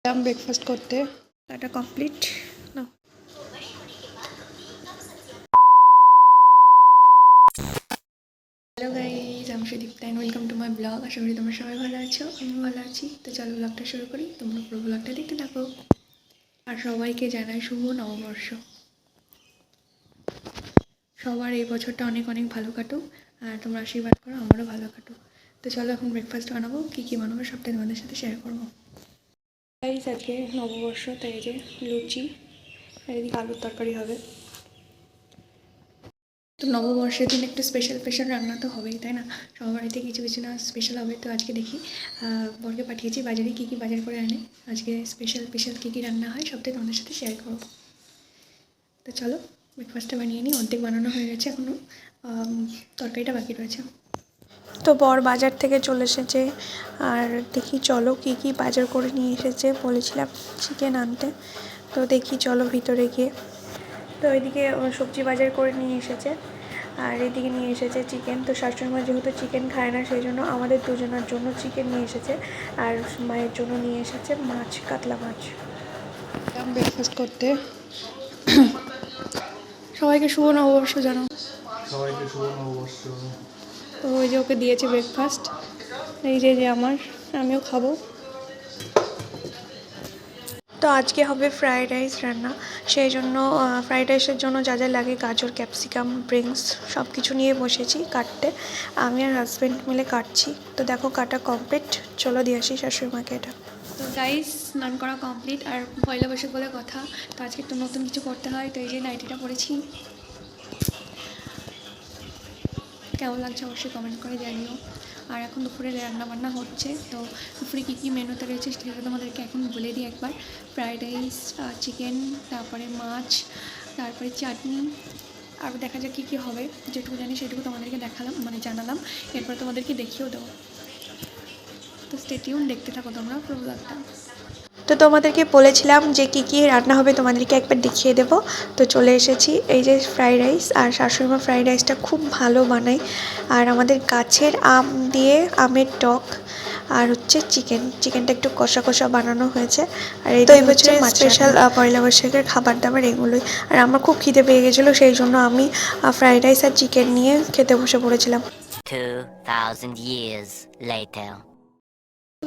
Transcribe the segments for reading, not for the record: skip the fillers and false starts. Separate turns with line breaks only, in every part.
Breakfast করতে, এটা complete না। হ্যালো গাইজ, আমি Sudipta and welcome to my blog. আশা করি তোমরা সবাই ভালো আছো, আমি ভালো আছি। তো চলো ব্লগটা শুরু করি, তোমরা পুরো ব্লগটা দেখতে থাকো। আর সবাইকে জানাই শুভ নববর্ষ। সবার এই বছরটা অনেক অনেক ভালো কাটুক, আর তোমরা আশীর্বাদ করো আমারও ভালো কাটুক। তো চলো এখন ব্রেকফাস্ট বানাবো, কী কী বানাবো সবটাই তোমাদের সাথে শেয়ার করবো। গাইজ আজকে নববর্ষ, তাই এই যে লুচি আর এদিকে আলুর তরকারি হবে। তো নববর্ষের দিন একটু স্পেশাল স্পেশাল রান্না তো হবেই, তাই না? সবার বাড়িতে কিছু কিছু না স্পেশাল হবে। তো আজকে দেখি বরকে পাঠিয়েছি বাজারে, কী কী বাজার করে আনে, আজকে স্পেশাল স্পেশাল কী কী রান্না হয় সবটাই তোমাদের সাথে শেয়ার করবো। তো চলো ব্রেকফাস্টটা বানিয়ে নিই, অর্ধেক বানানো হয়ে গেছে, এখনও তরকারিটা বাকি রয়েছে। তো বর বাজার থেকে চলে এসেছে, আর দেখি চলো কী কী বাজার করে নিয়ে এসেছে। বলেছিলাম চিকেন আনতে, তো দেখি চলো ভিতরে গিয়ে। তো ওইদিকে সবজি বাজার করে নিয়ে এসেছে, আর এদিকে নিয়ে এসেছে চিকেন। তো শাশুড়িমা যেহেতু চিকেন খায় না, সেই জন্য আমাদের দুজনের জন্য চিকেন নিয়ে এসেছে, আর মায়ের জন্য নিয়ে এসেছে মাছ, কাতলা মাছ। ব্রেকফাস্ট করতে সবাইকে শুভ নববর্ষ জানাও।
সবাইকে শুভ নববর্ষ।
তো ওই যে ওকে দিয়েছে ব্রেকফাস্ট, এই যে আমার, আমিও খাবো। তো আজকে হবে ফ্রায়েড রাইস রান্না, সেই জন্য ফ্রায়েড রাইসের জন্য যা যা লাগে গাজর, ক্যাপসিকাম, ব্রিংস সব কিছু নিয়ে বসেছি কাটতে। আমি আর হাজব্যান্ড মিলে কাটছি। তো দেখো কাটা কমপ্লিট, চলো দিয়ে আসি শাশুড়িমাকে এটা। তো গাইস স্নান করা কমপ্লিট, আর পয়লা বৈশাখ বলে কথা, তো আজকে একটু নতুন কিছু করতে হয়। তো এই যে নাইটিটা পরেছি, কেমন লাগছে অবশ্যই কমেন্ট করে জানিও। আর এখন দুপুরে রান্নাবান্না হচ্ছে, তো দুপুরে কী কী মেনুতে রয়েছে সেটা তোমাদেরকে এখন বলে দিই একবার। ফ্রায়েড রাইস, চিকেন, তারপরে মাছ, তারপরে চাটনি, আর দেখা যাক কী কী হবে। যেটুকু জানি সেটুকু তোমাদেরকে দেখালাম, মানে জানালাম, এরপর তোমাদেরকে দেখিয়েও দেবো। তো স্টে টিউন, দেখতে থাকো তোমরা পুরো ব্লগটা। তো তোমাদেরকে বলেছিলাম যে কী কী রান্না হবে তোমাদেরকে একবার দেখিয়ে দেবো। তো চলে এসেছি, এই যে ফ্রাইড রাইস, আর শাশুড়িমা ফ্রাইড রাইসটা খুব ভালো বানায়। আর আমাদের গাছের আম দিয়ে আমের টক, আর হচ্ছে চিকেনটা একটু কষা কষা বানানো হয়েছে। আর এই তো এই বছরের স্পেশাল পয়লা বৈশাখের খাবার দাবার এগুলোই। আর আমার খুব খিদে পেয়ে গেছিলো, সেই জন্য আমি ফ্রাইড রাইস আর চিকেন নিয়ে খেতে বসে পড়েছিলাম।
2000 years later.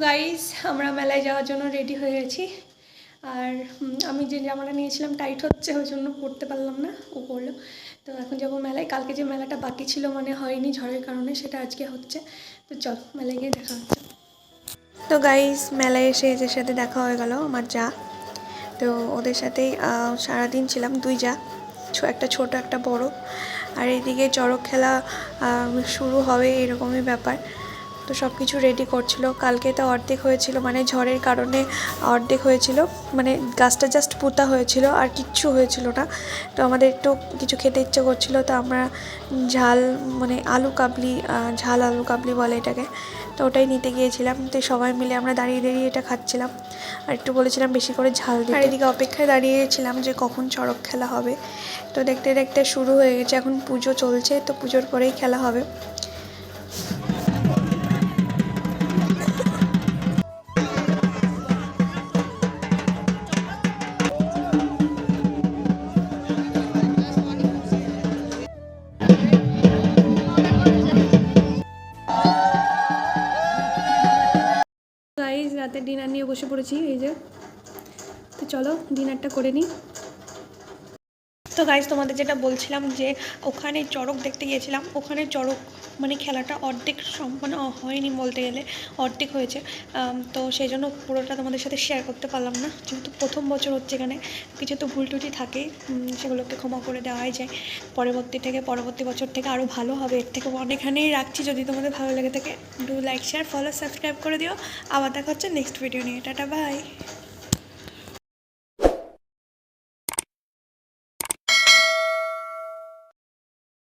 গাইস আমরা মেলায় যাওয়ার জন্য রেডি হয়ে গেছি, আর আমি যে জামাটা নিয়েছিলাম টাইট হচ্ছে, ওই জন্য পরতে পারলাম না, ও পরলো। তো এখন যাবো মেলায়। কালকে যে মেলাটা বাকি ছিল, মানে হয়নি ঝড়ের কারণে, সেটা আজকে হচ্ছে। তো চল মেলায় গিয়ে দেখা হচ্ছে। তো গাইস মেলায় এসে এদের সাথে দেখা হয়ে গেল আমার যা। তো ওদের সাথেই সারাদিন ছিলাম, দুই যা, একটা ছোট একটা বড়। আর এইদিকে চড়ক খেলা শুরু হবে এরকমই ব্যাপার। তো সব কিছু রেডি করছিল। কালকে তো অর্ধেক হয়েছিল, মানে ঝড়ের কারণে অর্ধেক হয়েছিল, মানে গাছটা জাস্ট পোতা হয়েছিল আর কিচ্ছু হয়েছিল না। তো আমাদের একটু কিছু খেতে ইচ্ছে করছিলো, তো আমরা ঝাল, মানে আলু কাবলি, ঝাল আলু কাবলি বলে এটাকে, তো ওটাই নিতে গিয়েছিলাম। তো সবাই মিলে আমরা দাঁড়িয়ে দাঁড়িয়ে এটা খাচ্ছিলাম, আর একটু বলেছিলাম বেশি করে ঝাল দিতে। আর এদিকে অপেক্ষায় দাঁড়িয়েছিলাম যে কখন চড়ক খেলা হবে। তো দেখতে দেখতে শুরু হয়ে গেছে, এখন পুজো চলছে, তো পুজোর পরেই খেলা হবে। গাইস রাতের ডিনার নিয়ে বসে পড়েছি, এই যে। তো চলো ডিনারটা করে নিই। তো গাইস তোমাদের যেটা বলছিলাম যে ওখানে চড়ক দেখতে গিয়েছিলাম, ওখানে চড়ক মানে খেলাটা অর্ধেক সম্পন্ন হয়নি বলতে গেলে, অর্ধেক হয়েছে। তো সেই জন্য পুরোটা তোমাদের সাথে শেয়ার করতে পারলাম না, যেহেতু প্রথম বছর হচ্ছে এখানে, কিছু তো ভুল টুটি থাকে, সেগুলোকে ক্ষমা করে দেওয়াই যায়। পরবর্তী বছর থেকে আরও ভালো হবে, এর থেকে অনেকখানেই রাখছি। যদি তোমাদের ভালো লাগে থাকে do like, share, follow, subscribe করে দিও। আবার দেখা হচ্ছে নেক্সট ভিডিও নিয়ে। Tata, by.